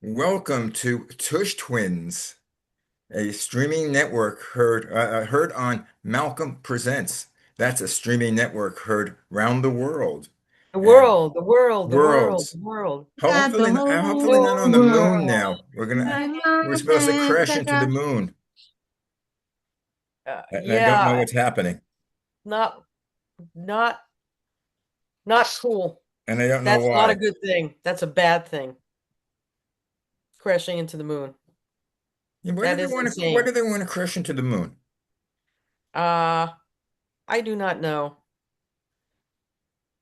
Welcome to Tush Twins, a streaming network heard on Malcolm Presents. That's a streaming network heard round the world The and world, the world, the world, worlds. the world. Got the Hopefully not whole on the moon world now. in We're my supposed to hands. crash I into the got. moon, and I don't know Yeah, what's happening, not, not, not cool. and I don't know That's not a why. good thing. That's a bad thing. Crashing into the moon. Yeah, Why do That they is want to? Why insane. do they want to crash into the moon? Uh, I do not know.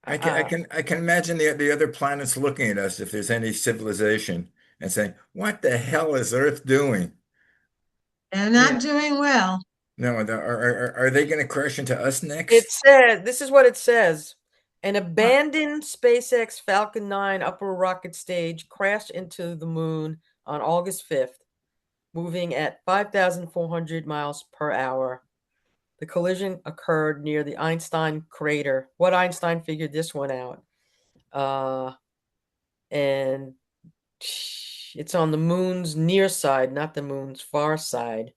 Uh, I can imagine the other planets looking at us if there's any civilization and saying, "What the hell is Earth doing?" They're yeah. not doing well. No, are they going to crash into us It next? says, this is what it says. An abandoned SpaceX Falcon 9 upper rocket stage crashed into the moon on August 5th, moving at 5,400 miles per hour. The collision occurred near the Einstein crater. What Einstein figured this one out? Uh, and it's on the moon's near side, not the moon's far side.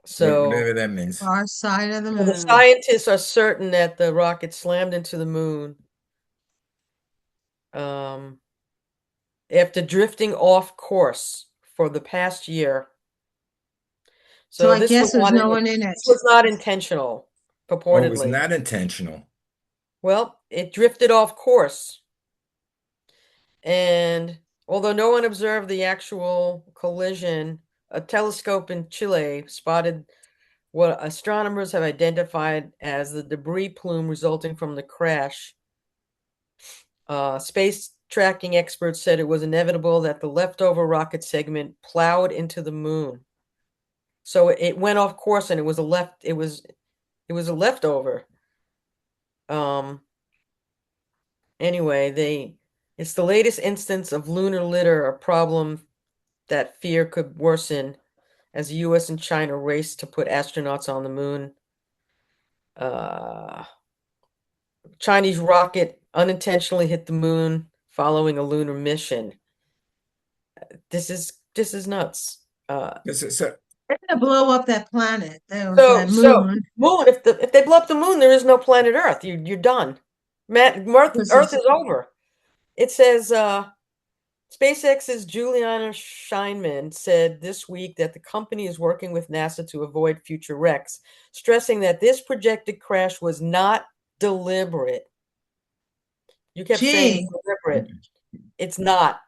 So Whatever that means. Far side of the the moon. scientists are certain that the rocket slammed into the moon um, after drifting off course for the past year. So So I guess there's no one in it. this was not intentional, Oh, it was purportedly. not intentional. Well, it drifted off course. And although no one observed the actual collision, a telescope in Chile spotted what astronomers have identified as the debris plume resulting from the crash. Space tracking experts said it was inevitable that the leftover rocket segment plowed into the moon. So it went off course and it was a leftover. Um anyway, it's the latest instance of lunar litter, a problem that fear could worsen as the US and China race to put astronauts on the moon. Uh, Chinese rocket unintentionally hit the moon following a lunar mission. This is nuts. Uh, So, They're gonna blow up that planet, so that so moon, moon. If they blow up the moon, there is no planet Earth. You're done. because Earth it's is over. It says SpaceX's Juliana Scheinman said this week that the company is working with NASA to avoid future wrecks, stressing that this projected crash was not deliberate. You kept saying gee, deliberate. It's not.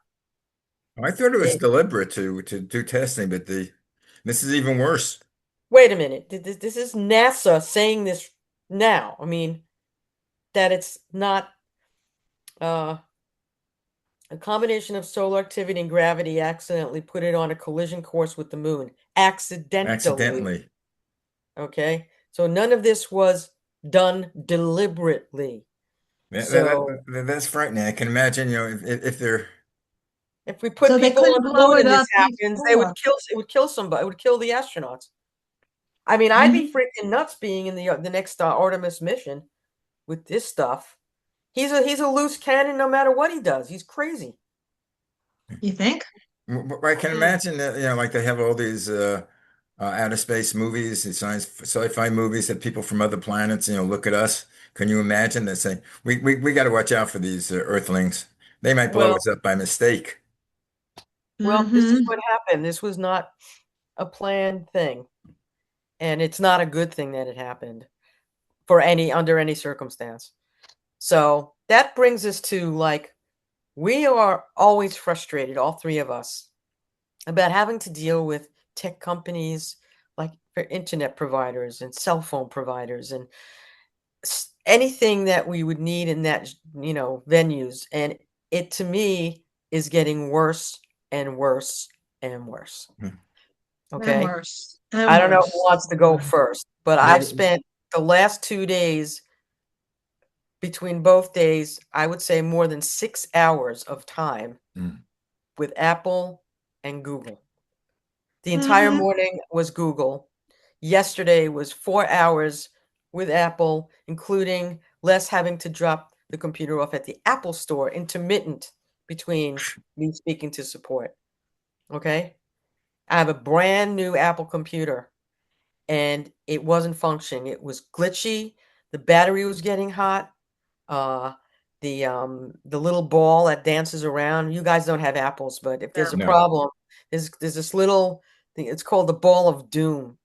I thought it was It, deliberate to do testing, but this is even worse. wait a minute. This is NASA saying this now. I mean, that it's not uh, a combination of solar activity and gravity accidentally put it on a collision course with the moon. Accidentally. Accidentally. Okay. So none of this was done deliberately. So That's frightening. I can imagine, if they're if we put so they people on couldn't the blow moon it and this up happens, before. it would kill somebody. It would kill the astronauts. I mean, I'd be Hmm. freaking nuts being in the next Artemis mission with this stuff. He's a loose cannon no matter what he does. He's crazy. You think? I can Mm. imagine that, like they have all these outer space movies, these sci-fi movies that people from other planets, look at us. Can you imagine that saying, we got to watch out for these Earthlings. They might blow Well, us up by mistake. this is Hmm. what happened. This was not a planned thing, and it's not a good thing that it happened for any under any circumstance. So that brings us to like we are always frustrated, all three of us, about having to deal with tech companies like for internet providers and cell phone providers and anything that we would need in that venues. And it to me is getting worse and worse and worse. And Okay. worse. And I don't know who worse. wants to go first, but I've Maybe. spent the last 2 days, between both days, I would say more than 6 hours of time Mm. with Apple and Google. The entire Hmm. morning was Google. Yesterday was 4 hours with Apple, including less having to drop the computer off at the Apple store, intermittent between me speaking to support. Okay. I have a brand new Apple computer and it wasn't functioning. It was glitchy. The battery was getting hot. Uh, the little ball that dances around. You guys don't have apples, but if there's a No. problem, there's this little thing. It's called the ball of doom,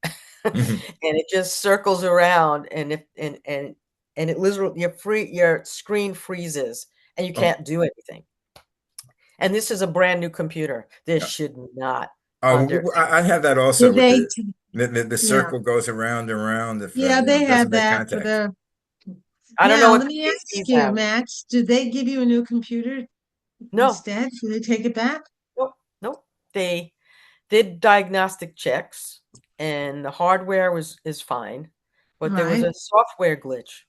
and it just circles around, and if and it literally your screen freezes, and you Oh, can't do anything. And this is a brand new computer. This yeah. should not Oh, under. I have that also Did with they, the yeah, circle goes around and around if yeah, they doesn't have make that for contact. the, I don't know now, what let the me ask PCs you, have. Max, did they give you a new computer No, instead? Did they take it back? nope, nope. They did diagnostic checks and the hardware is fine, but there was Right, a software glitch.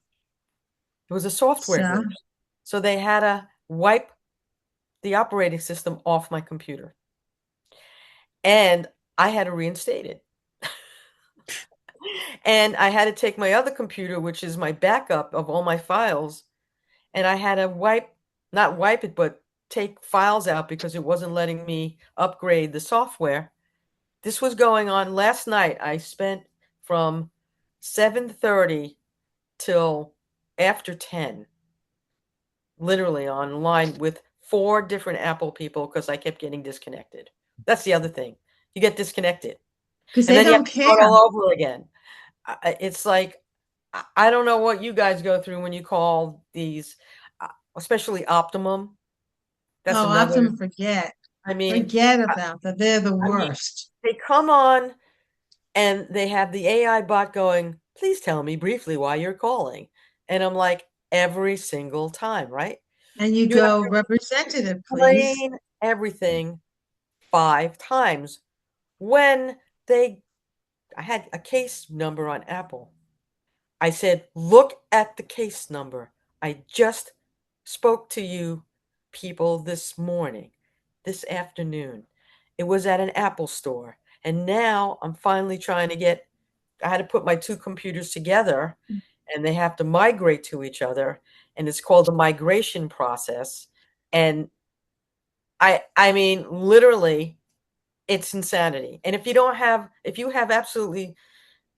It was a software so, glitch. So they had to wipe the operating system off my computer. And I had to reinstate it. And I had to take my other computer, which is my backup of all my files, and I had to not wipe it, but take files out because it wasn't letting me upgrade the software. This was going on last night. I spent from 7:30 till after 10, literally online with 4 different Apple people because I kept getting disconnected. That's the other thing. You get disconnected because and they then you have don't to start care. all over again. It's like I don't know what you guys go through when you call these, especially Optimum. That's Oh, another. Optimum, forget, I mean, forget I, about that. They're the I mean, worst. they come on and they have the AI bot going, please tell me briefly why you're calling. And I'm like, every single time, right? And you You have go, to representative, please. explain everything 5 times. When they, I had a case number on Apple. I said, look at the case number. I just spoke to you people this morning, this afternoon. It was at an Apple store. And now I'm finally trying to I had to put my 2 computers together and they have to migrate to each other. And it's called the migration process. And I mean, literally, it's insanity. And if you have absolutely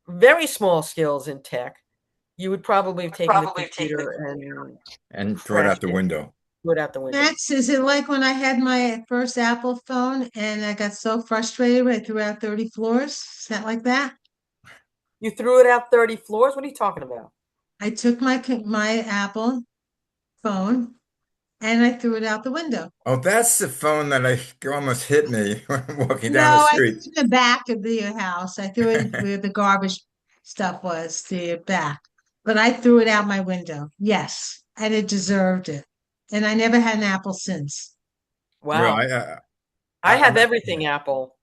very small skills in tech, you would probably have taken the computer and And throw it out trashed the it, window. threw it out the window. Max, is it like when I had my first Apple phone and I got so frustrated I threw out 30 floors? Is that like that? You threw it out 30 floors? What are you talking about? I took my Apple phone and I threw it out the window. Oh, that's the phone that I almost hit me walking No, down the I threw street. it in the back of the house. I threw it where the garbage stuff was, the back. But I threw it out my window. Yes, and it deserved it. And I never had an Apple since. Well, Wow. I I, have everything Apple,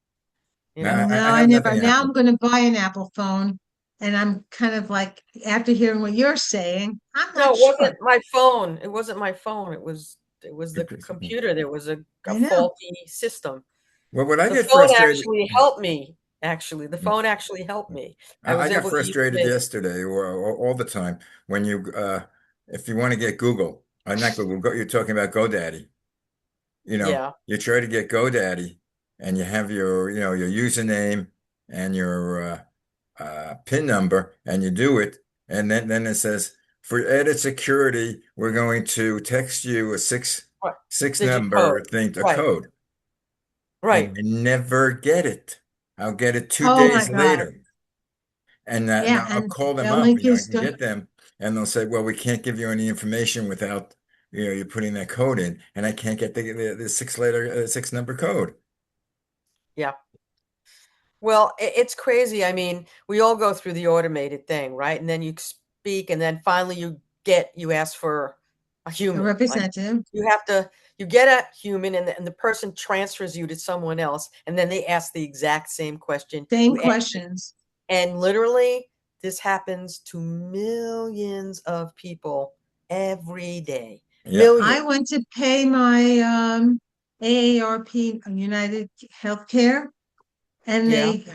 you no, know. No, I I have never. nothing Now I'm Apple. going to buy an Apple phone. And I'm kind of like, after hearing what you're saying, I'm No, not it sure. wasn't my phone. It wasn't my phone. It was the computer. There was a I know. faulty system. Well, when I The get phone frustrated, actually helped me. Actually, the phone actually helped me. I I was got able to use frustrated it. yesterday or all the time when if you want to get Google, not Google, you're talking about GoDaddy. Yeah. You try to get GoDaddy and you have your username and your PIN number and you do it. And then it says, for added security, we're going to text you a Right. six Digit number code. thing, a Right. code. And Right. I never get it. I'll get it two Oh my days God. later. And Yeah. now I'll And call them the up, link I is can the, get them, and they'll say, well, we can't give you any information without, you putting that code in, and I can't get the six number code. Yeah. Well, it's crazy. I mean, we all go through the automated thing, right? And then you speak, and then finally you ask for a a human. Like representative. you get a human, and the person transfers you to someone else, and then they ask the exact same question. Same You answer, questions. and literally, this happens to millions of people every day. Yeah. I Millions. went to pay my AARP United Healthcare and Yeah. they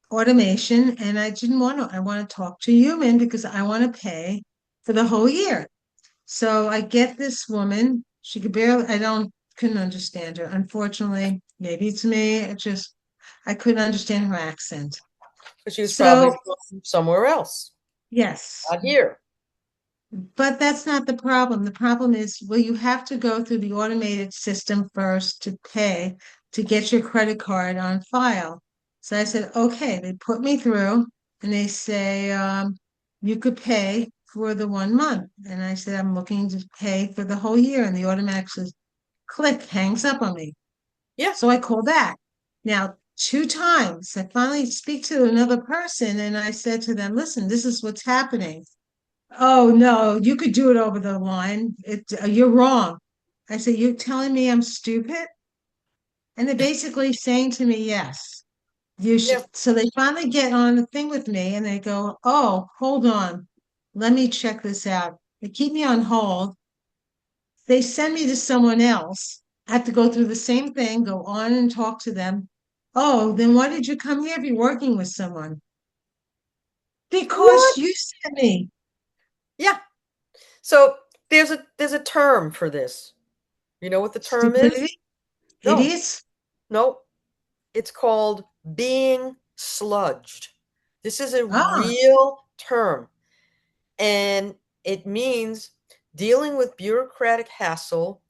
automation and I didn't want to. I want to talk to a human because I want to pay for the whole year. So I get this woman She could barely, couldn't understand her. Unfortunately, maybe it's me. I couldn't understand her accent. But she was probably So, from somewhere else, yes, not here. but that's not the problem. The problem is, well, you have to go through the automated system first to pay to get your credit card on file. So I said, okay, they put me through and they say, you could pay for the 1 month. And I said, I'm looking to pay for the whole year. And the automatic says, click, hangs up on me. Yeah. So I call back. Now, 2 times, I finally speak to another person and I said to them, listen, this is what's happening. Oh, no, you could do it over the line. You're wrong. I said, you're telling me I'm stupid? And they're basically saying to me, yes, you Yeah. should. So they finally get on the thing with me and they go, oh, hold on. Let me check this out. They keep me on hold. They send me to someone else. I have to go through the same thing, go on and talk to them. Oh, then why did you come here if you're working with someone? What? Because you sent me. Yeah. So there's a term for this. You know what the term is? Stupidity? No. Idiots? No. It's called being sludged. This is a Ah, real term, and it means dealing with bureaucratic hassle,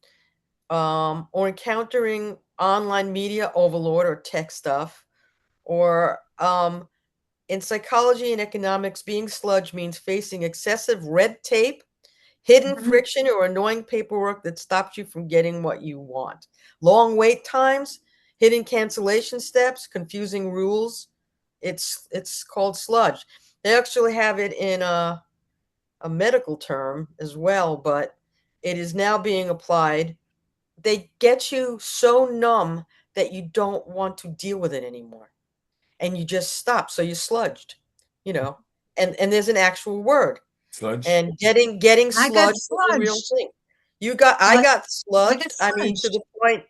or encountering online media overload or tech stuff, or in psychology and economics, being sludged means facing excessive red tape, hidden mhm. friction, or annoying paperwork that stops you from getting what you want. Long wait times, hidden cancellation steps, confusing rules. It's called sludge. They actually have it in a medical term as well, but it is now being applied. They get you so numb that you don't want to deal with it anymore, and you just stop. So you sludged, you know. And there's an actual word. Sludged. And getting I got sludged is a real sludged. thing. I I, got I got sludged. I mean, to sludged. the point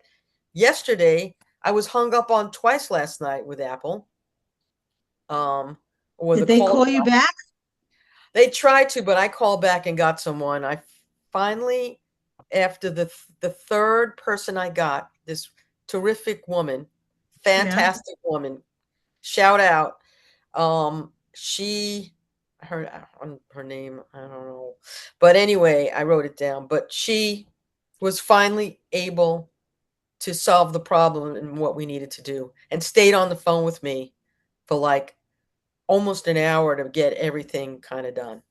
yesterday, I was hung up on twice last night with Apple. Or the Did they call. call you back? They tried to, but I called back and got someone. I finally, after the third person I got, this terrific woman, Yeah. fantastic woman, shout out. She, her name, I don't know, but anyway, I wrote it down. But she was finally able to solve the problem and what we needed to do, and stayed on the phone with me for like almost an hour to get everything kind of done.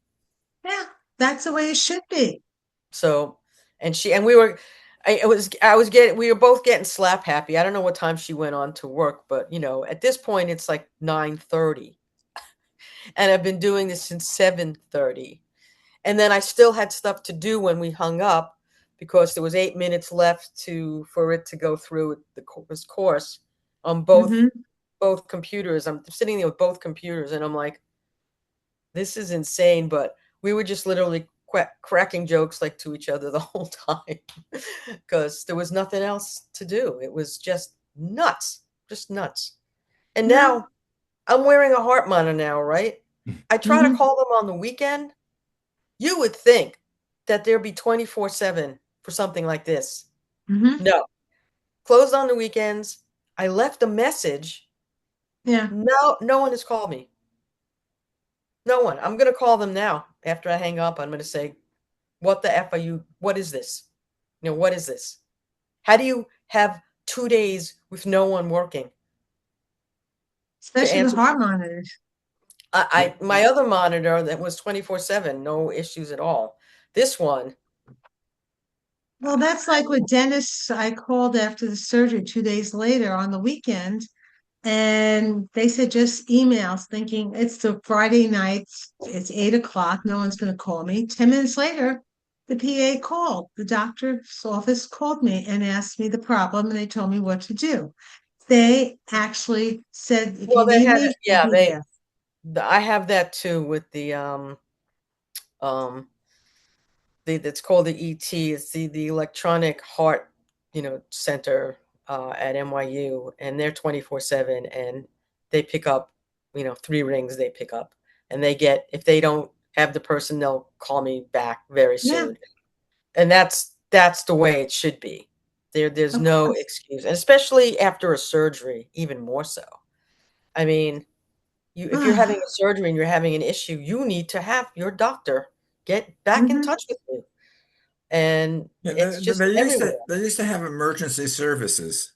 Yeah. That's the way it should be. So, and she and we were, I was getting, we were both getting slap happy. I don't know what time she went on to work, but at this point it's like 9:30, and I've been doing this since 7:30, and then I still had stuff to do when we hung up because there was 8 minutes left to for it to go through this course on Hmm. both computers. I'm sitting there with both computers, and I'm like, this is insane. But we were just literally cracking jokes like to each other the whole time because there was nothing else to do. It was just nuts. And No. now I'm wearing a heart monitor now, right? I try to Hmm. call them on the weekend. You would think that there'd be 24/7 for something like this. Hmm. No, closed on the weekends. I left a message. Yeah. No, no one has called me. No one. I'm going to call them now after I hang up. I'm going to say, what the F are you? What is this? What is this? How do you have 2 days with no one working to Especially the answer? heart monitors. My other monitor that was 24/7, no issues at all. This one, Well, that's like with Dennis. I called after the surgery 2 days later on the weekend, and they said just emails, thinking it's the Friday night, it's 8 o'clock, no one's going to call me. 10 minutes later, the PA called. The doctor's office called me and asked me the problem, and they told me what to do. They actually said, if you well, they need had, me, I'll yeah, be there. I have that too with um, that's called the ET. It's the electronic heart, center at NYU, and they're 24/7, and they pick up, 3 rings they pick up, and they get, if they don't have the person, they'll call me back very Yeah, soon. And that's that's the way it should be. There's Of no course. excuse, and especially after a surgery, even more so. I mean, if you're having a surgery and you're having an issue, you need to have your doctor get back in Mhm. touch with you. And Yeah, it's just everywhere. they used to have emergency services.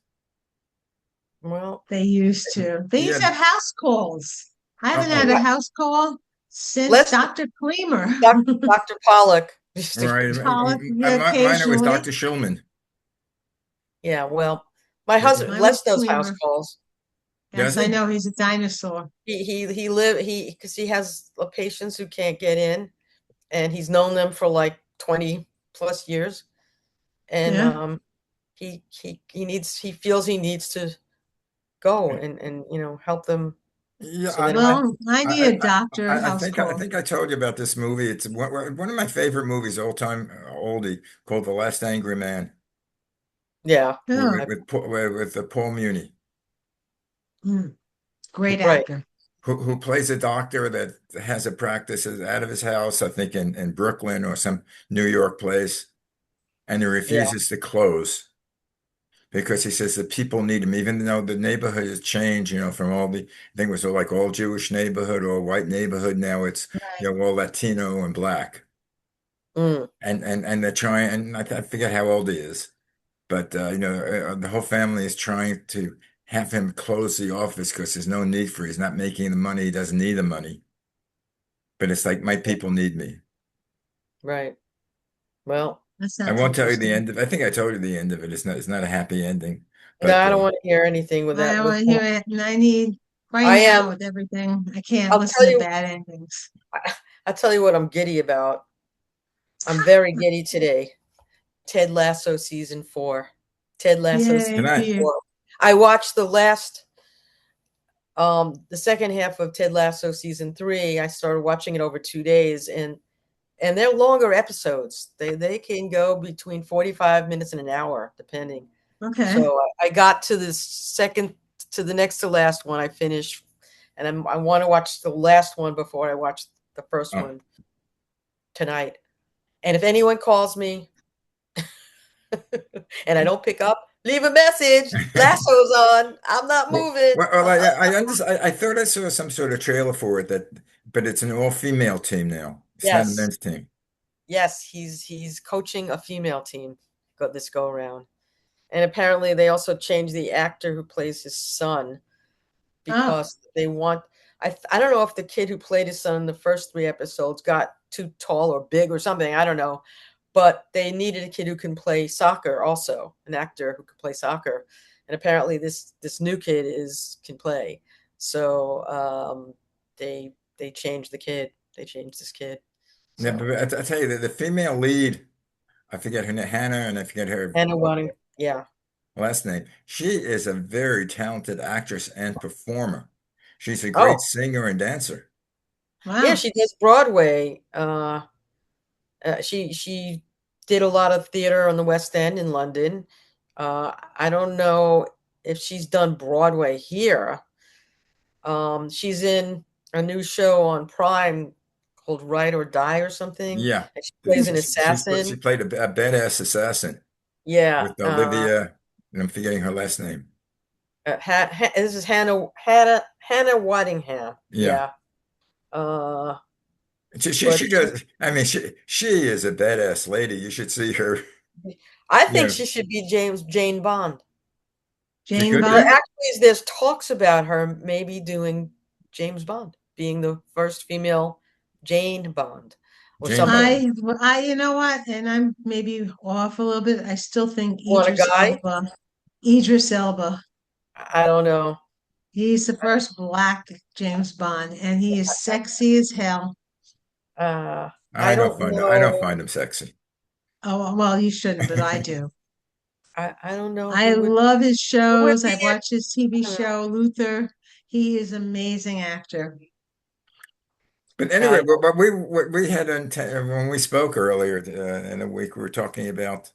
Well, They used to. They used Yeah. to have house calls. I haven't Oh, had a right. house call since Let's Dr. Creamer. Dr. Pollock used to, right. Pollock, yeah, Mine was occasionally. Dr. Schulman. yeah, well, my Yeah, husband, Mine was Les does house Creamer. calls. Yes, does I he? know he's a dinosaur. He live he because he has patients who can't get in, and he's known them for like 20 plus years. And Yeah. he feels he needs to go and help them Yeah, so they don't have Well, I need a doctor house I call. think I told you about this movie. It's one of my favorite movies, all time oldie, called The Last Angry Man yeah, Oh, with Paul Muni, mm, great right, actor. who plays a doctor that has a practice out of his house, I think in Brooklyn or some New York place, and he yeah, refuses to close because he says that people need him, even though the neighborhood has changed, from all I think it was like all Jewish neighborhood or white neighborhood. Now it's, Right. all Latino and black. mm, And they're trying, and I forget how old he is, but the whole family is trying to have him close the office because there's no need for it. He's not making the money. He doesn't need the money. But it's like my people need me. right. Well, That I sounds won't tell you the interesting. end of. I think I told you the end of it. It's not a happy ending, no, but I don't want to hear anything with I that. don't With want to hear Paul. it. And I need, right I am. now, with everything, I can't I'll listen tell to you. bad endings. I'll tell you what I'm giddy about. I'm very giddy today. Ted Lasso season 4. Ted Lasso Yay can season for I? you. 4. I watched the second half of Ted Lasso season 3. I started watching it over 2 days, and they're longer episodes. They can go between 45 minutes and an hour, depending. Okay. So I got to this second to the next to last one. I finished, and I want to watch the last one before I watch the first Oh, one tonight. And if anyone calls me and I don't pick up, leave a message. Lasso's on. I'm not moving. I thought I saw some sort of trailer for it but it's an all-female team now. It's not a Yes, men's team. yes, he's coaching a female team. Got this go around, and apparently they also changed the actor who plays his son Oh, because they want. I don't know if the kid who played his son in the first 3 episodes got too tall or big or something. I don't know, but they needed a kid who can play soccer, also an actor who can play soccer, and apparently this new kid is can play. So they changed the kid. They changed this kid. Yeah, So but I tell you, the female lead, I forget her name, Hannah, and I forget her Anna Wanting, yeah. last name. She is a very talented actress and performer. She's a great Oh, singer and dancer. yeah, wow. she does Broadway. She did a lot of theater on the West End in London. I don't know if she's done Broadway here. She's in a new show on Prime called Ride or Die or something, Yeah, and she plays an she assassin. played a badass assassin Yeah, with Olivia, and I'm forgetting her last name. this is Hannah Waddingham. Yeah. Yeah, uh, She but does. I mean, she is a badass lady. You should see her. I think Yeah, she should be Jane Bond. she Jane could There be. Bond? actually there's talks about her maybe doing James Bond, being the first female Jane Bond or Jane something. Bond. You know what? And I'm maybe off a little bit. I still think Want a guy? Idris Elba. I don't know. He's the first black James Bond, and he is sexy as hell. I don't I don't know. find him sexy. Oh, well, you shouldn't, but I do. I don't know I love his who would shows. be I've watched his TV I don't know. show, Luther. He is an amazing actor. But Yeah, anyway, what we had when we spoke earlier in the week, we were talking about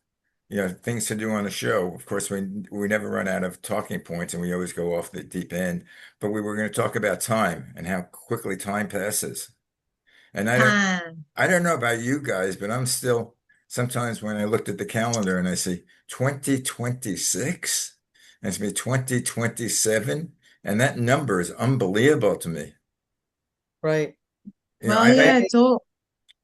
things to do on the show. Of course, we never run out of talking points, and we always go off the deep end. But we were going to talk about time and how quickly time passes. And Time. I don't know about you guys, but I'm still sometimes when I looked at the calendar and I see 2026, and it's gonna be 2027, and that number is unbelievable to me. Right. You know, Well, yeah, it's all,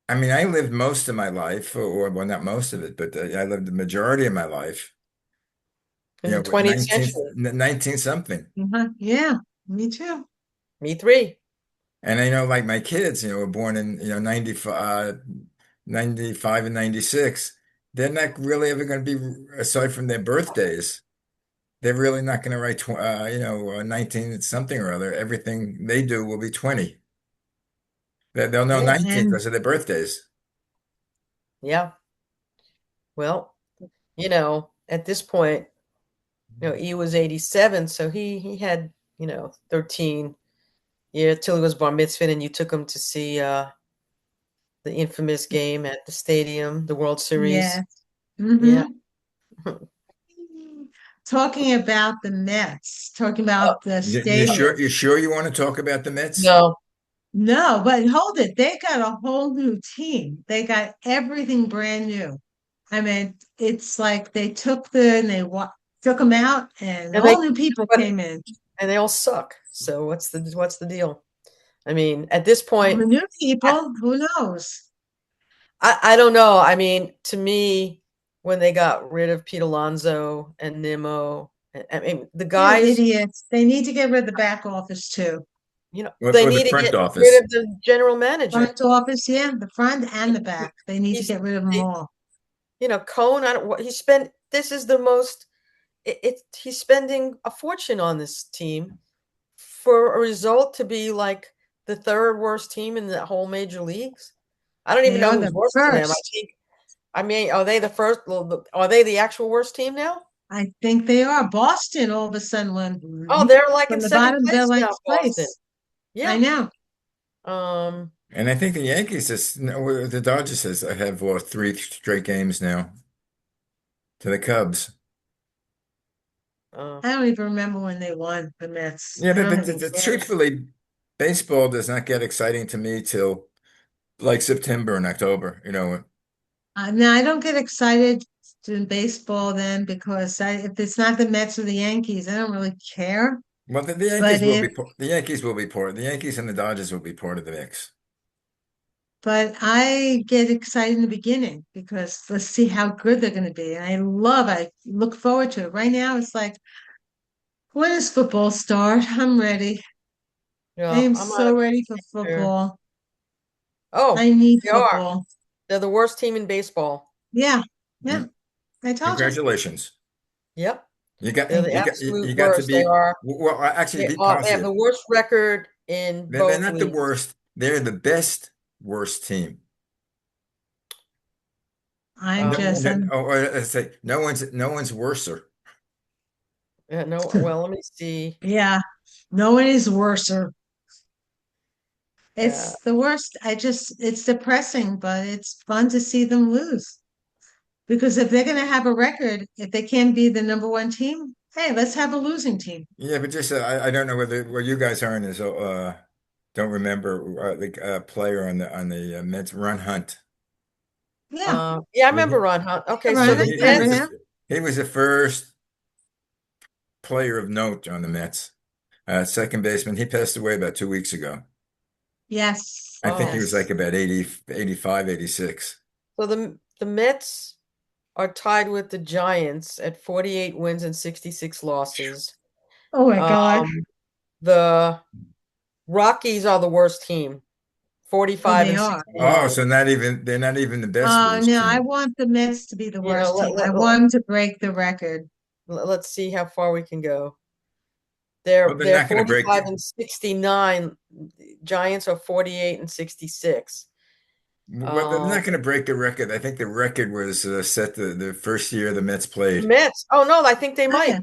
I mean, I lived most of my life, or well, not most of it, but I lived the majority of my life, In the with 20th century. 19 something. yeah, me too. Me three. And I know like my kids, were born in, 95 and 96. They're not really ever going to be, aside from their birthdays, they're really not going to write, 19 something or other. Everything they do will be 20. They'll know Yeah. 19 And because of their birthdays. Yeah. Well, at this point, he was 87, so he had, 13 years till he was bar mitzvah, and you took him to see the infamous game at the stadium, the World yeah. Series. Yeah. hmm Talking about the Mets, talking Oh, about the You stadium. sure you want to talk about the Mets? no. No, but hold it. They got a whole new team. They got everything brand new. I mean, it's like they took and they took them out, and And they all new people but came in. and they all suck. So what's the deal? I mean, at this Well, point, the new I, people, who knows? I don't know. I mean, to me, when they got rid of Pete Alonso and Nimmo, I mean, the They're guys, idiots. They need to get rid of the back office too. they Or the need to front get rid office? of the general manager. Front office, yeah, the front He, and the back. They need to he's, get rid of them they, all. Cohn. I don't. What he spent. This is the most. He's spending a fortune on this team for a result to be like the third worst team in the whole major leagues. I don't even They know are who's the worse than them. first. I mean, are they the first? Are they the actual worst team now? I think they are. Boston all of a sudden went Oh, they're like in from the second bottom. They're place like now, Boston. place. I Yeah. know. Um. And I think the Yankees no, the Dodgers have lost three straight games now to the Cubs. Uh, I don't even remember when they won the Mets. Yeah, I but, don't but even care. truthfully, baseball does not get exciting to me till like September and October. Now I don't get excited in baseball then because if it's not the Mets or the Yankees, I don't really care. Well, the Yankees But will if be the Yankees will be part. The Yankees and the Dodgers will be part of the mix. but I get excited in the beginning because let's see how good they're going to be. And I look forward to it. Right now, it's like, when does football start? I'm ready. I am I'm not so a ready for sure. football. Oh, I need they are. football. They're the worst team in baseball. Yeah, yeah. Mm. I told you. Congratulations. Yep. You got They're the you got absolute you got to worst. They be are. well. Actually, They be are. They have the positive. worst record in They're both not the leagues. worst. They're the best worst team. I'm No, Um. just, no, I'm, or let's say no one's worser. No. Well, let me see. yeah. No one is worser. Uh, It's the worst. It's depressing, but it's fun to see them lose. Because if they're going to have a record, if they can't be the number one team, hey, let's have a losing team. Yeah, but just I don't know where you guys are in this. Don't remember the player on the Mets, Run Hunt. Yeah, yeah, I Yeah, remember Ron Hunt. Okay, so run so the it. he, he Remember was him? Mets. the first player of note on the Mets. Second baseman. He passed away about 2 weeks ago. Yes, I think he Oh, was like yes. about 80, 85, 86. so the Mets are tied with the Giants at 48 wins and 66 losses. Oh my God. Um, the Rockies are the worst team, Oh, 45 they and are. 69. Oh, so they're not even the best worst No, I team. want the Mets to be the You know, worst team. I want them to break the record. let's see how far we can go. Well, they're They're not going to break 45 it. and 69. Giants are 48 and 66. Well, they're Um, not going to break the record. I think the record was set the first year the Mets the played. Mets. Oh no, I think they Oh yeah, might.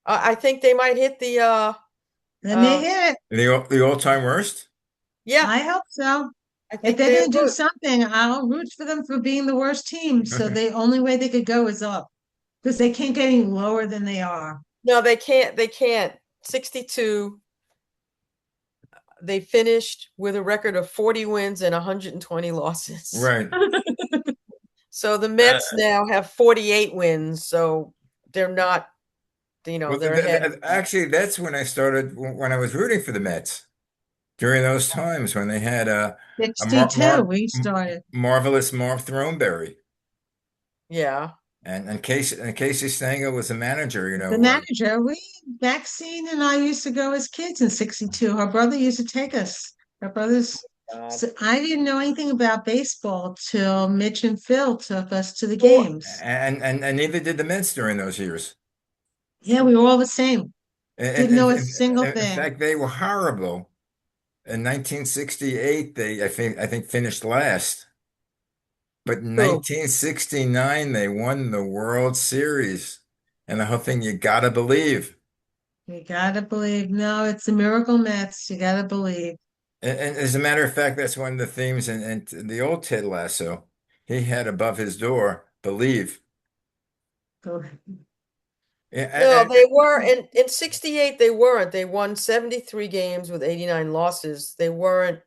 I think they might hit the let me uh hit it. The all-time worst? yeah, I hope so. I If think they're they going to do would. something, I'll root for them for being the worst team. So the only way they could go is up because they can't get any lower than they are. No, they can't. They can't. 62. They finished with a record of 40 wins and 120 losses. Right. So the Uh, Mets now have 48 wins, so they're not, well, they're ahead. actually, that's when I started when I was rooting for the Mets during those times when they had a 62, we started. marvelous Marv Throneberry Yeah. and Casey Stengel was the manager. The manager, Maxine and I used to go as kids in 62. Her brother used to take us. Her brothers, God. so I didn't know anything about baseball till Mitch and Phil took us to the Who games. And neither did the Mets during those years. Yeah, we were all the same. In, Didn't in, know a in, single in thing. fact, they were horrible. In 1968, I think finished last. But in who? 1969, they won the World Series. And the whole thing, you gotta believe. You gotta believe. No, it's a miracle Mets. You gotta believe. And as a matter of fact, that's one of the themes in the old Ted Lasso. He had above his door, believe. Go- No, Yeah, they were in 68 they weren't. They won 73 games with 89 losses. They weren't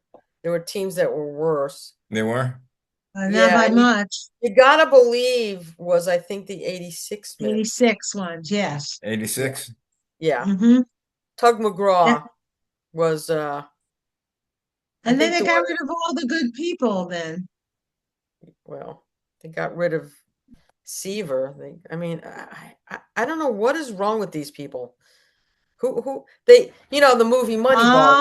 there were teams that were worse. they were Not Yeah, by and much. you gotta believe was I think the 86 Mets. 86 ones, yes. Yeah. 86. Yeah. Hmm. Tug And, McGraw was I and then think they the got one rid of all the good people then. well, they got rid of Seaver. I mean, I don't know what is wrong with these people. Who they the movie Moneyball.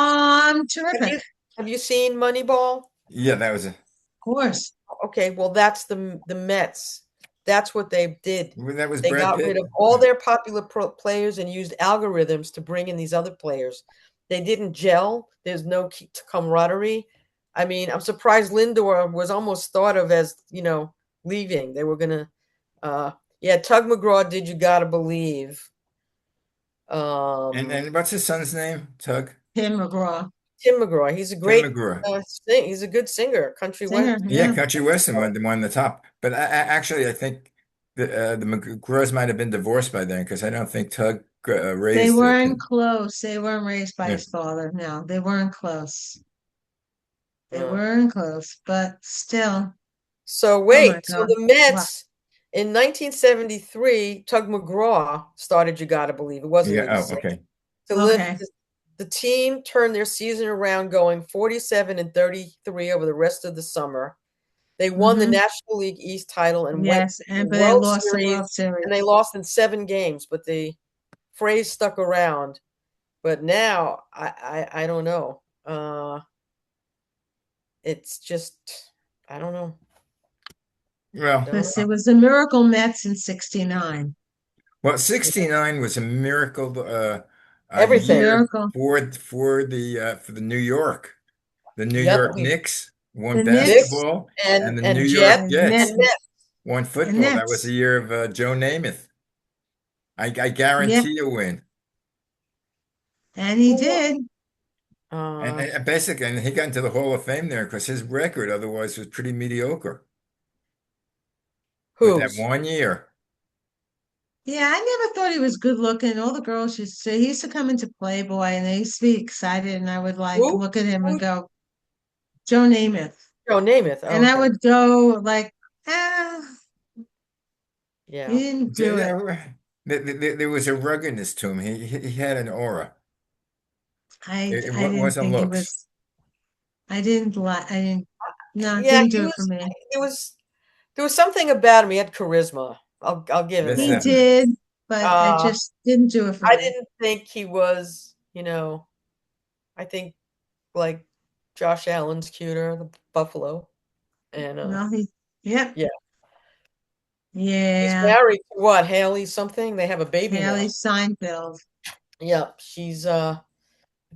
Have Terrific. you have you seen Moneyball? Yeah, that was a Of course. Okay, well that's the Mets. That's what they did. that was They Brad got rid Pitt. of all their popular players and used algorithms to bring in these other players. They didn't gel. There's no camaraderie. I mean, I'm surprised Lindor was almost thought of as, leaving. They were gonna yeah, Tug McGraw did You Gotta Believe. Um And what's his son's name? Tug? Tim McGraw, Tim McGraw. He's a Tim great McGraw. he's a good singer, country singer. western. Yeah, Yeah. Country Western won the top. But actually, I think the McGraws might have been divorced by then because I don't think Tug They raised the weren't kid. close. They weren't raised by Yeah. his father. No, they weren't close. They Uh, weren't close, but still. So Oh my wait, so God. the Wow. Mets in 1973, Tug McGraw started You Gotta Believe. It wasn't Yeah. Oh, 86. okay. To live, Okay. the team turned their season around going 47 and 33 over the rest of the summer. They won the Hmm. National League East title and went to Yes, the but they World lost the World Series, and they Series. lost in 7 games, but the phrase stuck around. But now I don't know. It's just I don't know. Well, Don't know. This it was the Miracle Mets in 69. 69 was a miracle Everything. year Miracle. for the New York. The New Yep. York Knicks won The Knicks Knicks basketball, and and the New and York Jets and and Jets Nets Mets. won and football. That was the Nets. year of Joe Namath. I Yeah, guarantee you win. and he Who won? did. And basically, and he got into the Hall of Fame there because his record otherwise was pretty mediocre. But that Whose? one year, Yeah, I never thought he was good looking. All the girls used to say he used to come into Playboy and they used to be excited, and I would like Who? look at him and Who? go, Joe Namath. Joe Namath. Oh, And I okay. would go like, ah, he Yeah. didn't do it. there was a ruggedness to him. He had an aura. It I didn't wasn't think it looks. was I didn't no, it Yeah, didn't do it for me. he was there was something about him. He had charisma. I'll give him That's He that. definite. did, but I Uh just didn't do it for I me. didn't think he was, I think like Josh Allen's cuter, the Buffalo. And Well, yep, yeah. He's yeah, married to what, Haley something? They have a baby Haley now. Seinfeld. Yep. She's I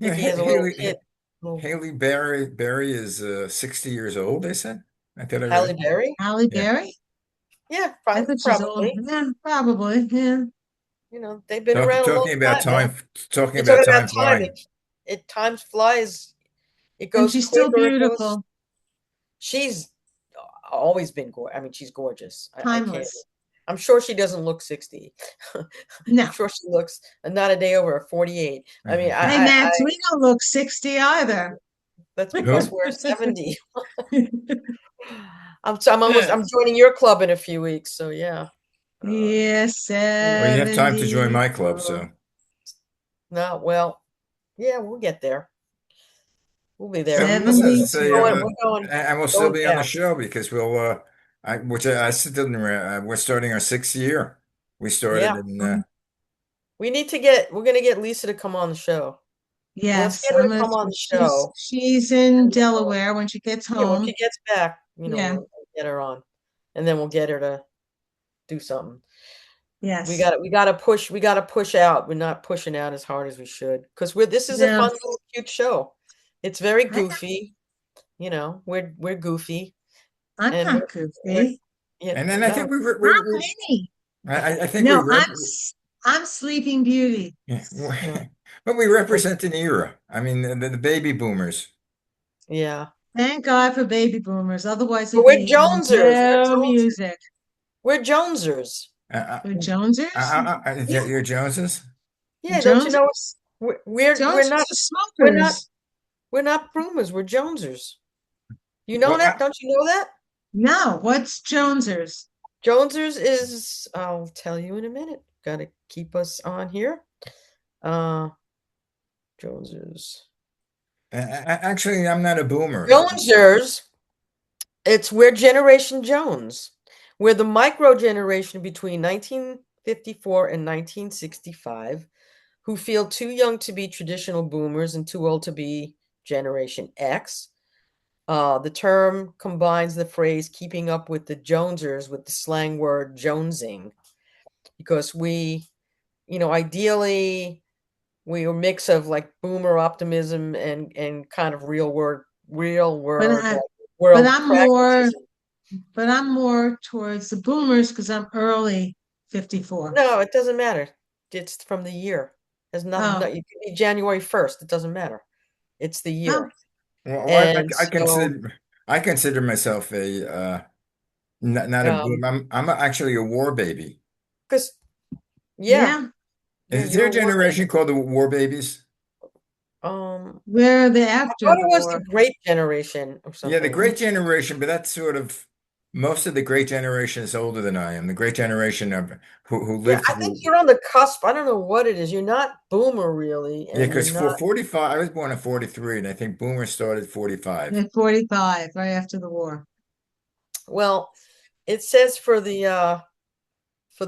Yeah, think he has a little Haley kid. Little Haley Berry is 60 years old, they said. I thought I Halle read. Berry? Halle Yeah. Berry? Yeah, I thought she's old. probably. Yeah, probably. Yeah. They've been around a long Talking about time, man. talking You're about talking about time time. flying. It times flies. It And goes she's still quicker. It goes. beautiful, She's always been gorgeous. I mean, she's gorgeous. I can't. timeless. I'm sure she doesn't look 60. I'm No. sure she looks not a day over 48. I mean, Hey, Max, we don't look 60 either. that's because Who? we're 70. I'm joining your club in a few weeks, so yeah. Yeah, Well, you have time to join my club, 74. so. No, well, yeah, we'll get there. We'll be there. Listen, as I say, We're going, and we'll still going be on the fast. show because I still didn't, we're starting our 6th year. We started Yeah, in, we're gonna get Lisa to come on the show. Let's Yes, get her I'm to gonna. come on the She's show. she's in Delaware when she gets Yeah, when home. she gets back, Yeah. we'll get her on, and then we'll get her to do something. Yes. We gotta push out. We're not pushing out as hard as we should because this is a No, fun little cute show. It's very I, goofy. We're goofy, I'm and not we're goofy. yeah, and then I no, think I'm Penny. I think No, I'm Sleeping Beauty. yeah, no, but we but represent an era. I mean, the baby boomers. yeah. Thank God for baby boomers. Otherwise, But it'd we're be Jonesers. no music. We're Jonesers. Uh, The Jonesers? Yeah, you're Joneses? the Yeah, don't you know? Jonesers. We're Jonesers are we're not smokers. we're not boomers. We're Jonesers. You know Well, that? Don't you know that? No, what's Jonesers? Jonesers is. I'll tell you in a minute. Got to keep us on here. Uh, Jonesers. actually, I'm not a boomer. Jonesers. We're Generation Jones. We're the micro generation between 1954 and 1965 who feel too young to be traditional boomers and too old to be Generation X. The term combines the phrase keeping up with the Jonesers with the slang word jonesing because ideally, we are a mix of like boomer optimism and kind of real But word, I, like but world I'm more, pragmatism. but I'm more towards the boomers because I'm early 54. No, it doesn't matter. It's from the year. There's nothing. No, Oh, you can be January 1st. It doesn't matter. It's the oh, year. Well, And so, I consider myself a not a boom. I'm actually a war baby. because yeah, yeah. yeah, Is there you're a a war generation baby. called the war babies? We're the I after thought it the was the war. Great Generation or Yeah, the something. great generation, but that's sort of most of the great generation is older than I am. The great generation of who Yeah, lived I think through. you're on the cusp. I don't know what it is. You're not boomer really, Yeah, and you're because not. for 45, I was born in 43, and I think boomers started 45. At 45, right after the war. Well, it says for the for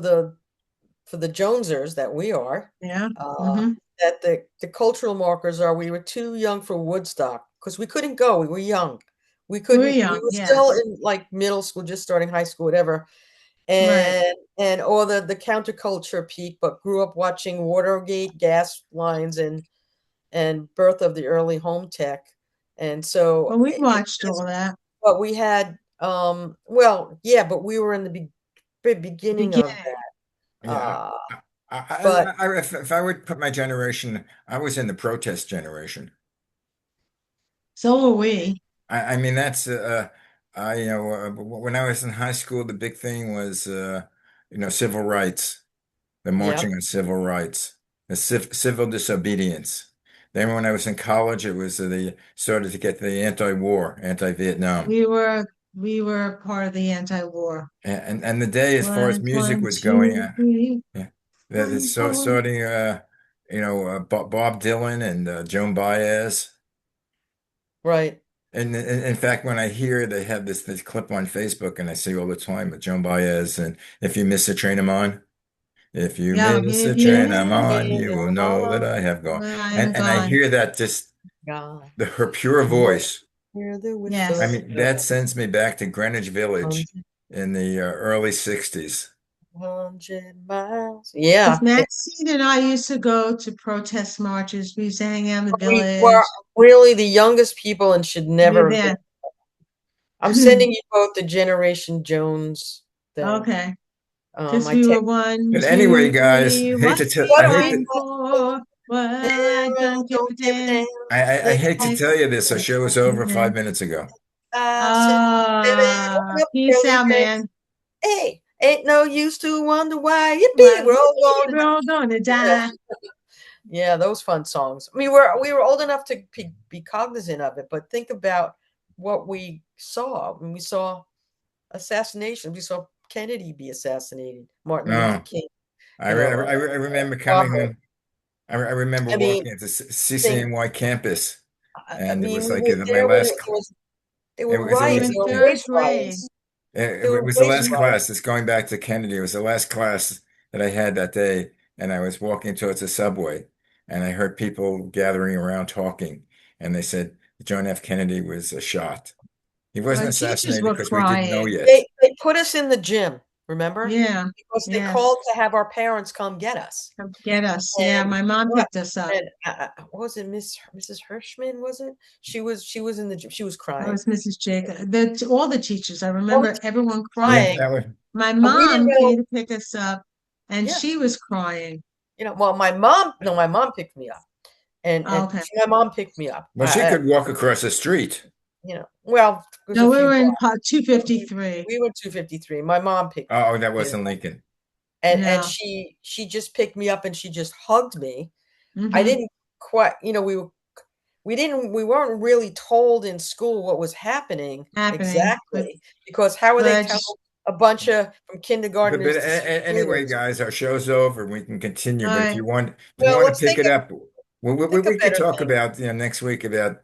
the Jonesers that we are, Yeah. uh, Mm-hmm. that the cultural markers are we were too young for Woodstock because we couldn't go. We were young. We We're couldn't. We young. were still Yes. in like middle school, just starting high school, whatever. Right. And or the counterculture peak, but grew up watching Watergate, gas lines, and birth of the early home tech. And so Well, we it watched says, all that. but we had well, yeah, but we were in the The beginning of beginning. that. Yeah, But if I would put my generation, I was in the protest generation. So were we. I mean, that's when I was in high school, the big thing was civil rights, the yeah, marching on civil rights, the civil disobedience. Then when I was in college, it was they started to get the anti-war, anti-Vietnam, We were part of the anti-war. and the day as far as music One, was going, two, three, yeah, that it's 1, so 4. starting, Bob Dylan and Joan Baez. right. And in fact, when I hear they have this clip on Facebook, and I see all the time with Joan Baez, and if you miss the train, I'm on. If you Yeah, miss the if you train, I'm miss, on. You will know that I have gone. well, I am And I gone. hear that just God, her pure voice. hear the I whistle. Yes. mean, that sends me back to Greenwich Village 100, in the early '60s. 100 miles. Yeah, Because Maxine and I used to go to protest marches. We used to hang out in the we were village. really the youngest people and should We never have been. then. I'm sending you both the Generation Jones thing. Okay. Because I we were text. one, But anyway, two, guys, three. hate What to are tell, we What I are hate we going to, for? Well, I don't give a don't give a damn. damn. I Let's hate to tell you this. Our show was over 5 minutes ago. send up, Peace Kelly out, Grace. man. Hey, ain't no use to wonder why. Why Yippee, we're all we going. we're all gonna die. Yeah, those fun songs. We were old enough to be cognizant of it, but think about what we saw when we saw assassination. We saw Kennedy be assassinated, Martin Luther No, King, you know, I remember coming Walker. home. I remember I mean, walking at the think. CCNY campus, I and it mean, was we like were my there when last. there It were was it We were riots, was in there were third race grade. riots, there it were was the race last riots. class. It's going back to Kennedy. It was the last class that I had that day, and I was walking towards the subway, and I heard people gathering around talking, and they said John F. Kennedy was shot. He Our wasn't teachers assassinated were because we didn't know crying. yet. They put us in the gym, remember? Yeah, Because they yes. called to have our parents come get us. Come get us. Yeah, And my mom what? picked us up. And what was it Mrs. Hirschman? Was it? She was in the gym. She was That crying. was Mrs. Jacob. All the teachers. I All the remember teachers everyone Yeah, crying, crying. that was. My and we didn't mom know. came to pick us up, and Yeah, she was crying. well, my mom. No, my mom picked me up, and Okay. my mom picked me up. Well, she could walk across the street. Well, it was No, a we few were in blocks. But 253. we were 253. My mom picked me Oh, up, that wasn't Lincoln. and Yeah. she just picked me up and she just hugged me. I Hmm. didn't quite, we weren't really told in school what was happening Happening. exactly, because how would they But tell a bunch all of from kindergartners to sixth Anyway, graders? guys, our show's over. We can continue, but right. if you Well, want to let's pick it up, think of we could better talk things. about next week about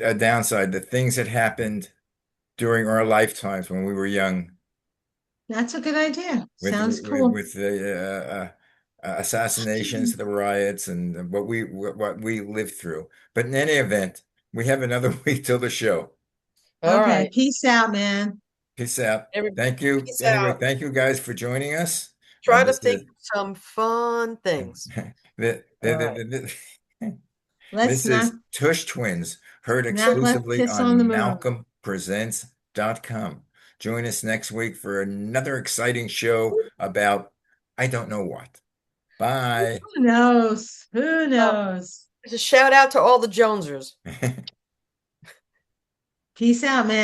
a downside, the things that happened during our lifetimes when we were young, That's a good idea. with Sounds cool. the assassinations, the riots, and what we lived through. But in any event, we have another week till the show. All Okay. right. Peace out, man. Peace out. Every Thank you. Peace Anyway, out. thank you guys for joining us. Try to This think is of some fun things. All right. Let's this not is Tush Twins, heard let's exclusively kiss on the on moon. malcolmpresents.com. Join us next week for another exciting show about I don't know what. Bye. Who knows? Who Oh, knows? just shout out to all the Jonesers. Peace out, man.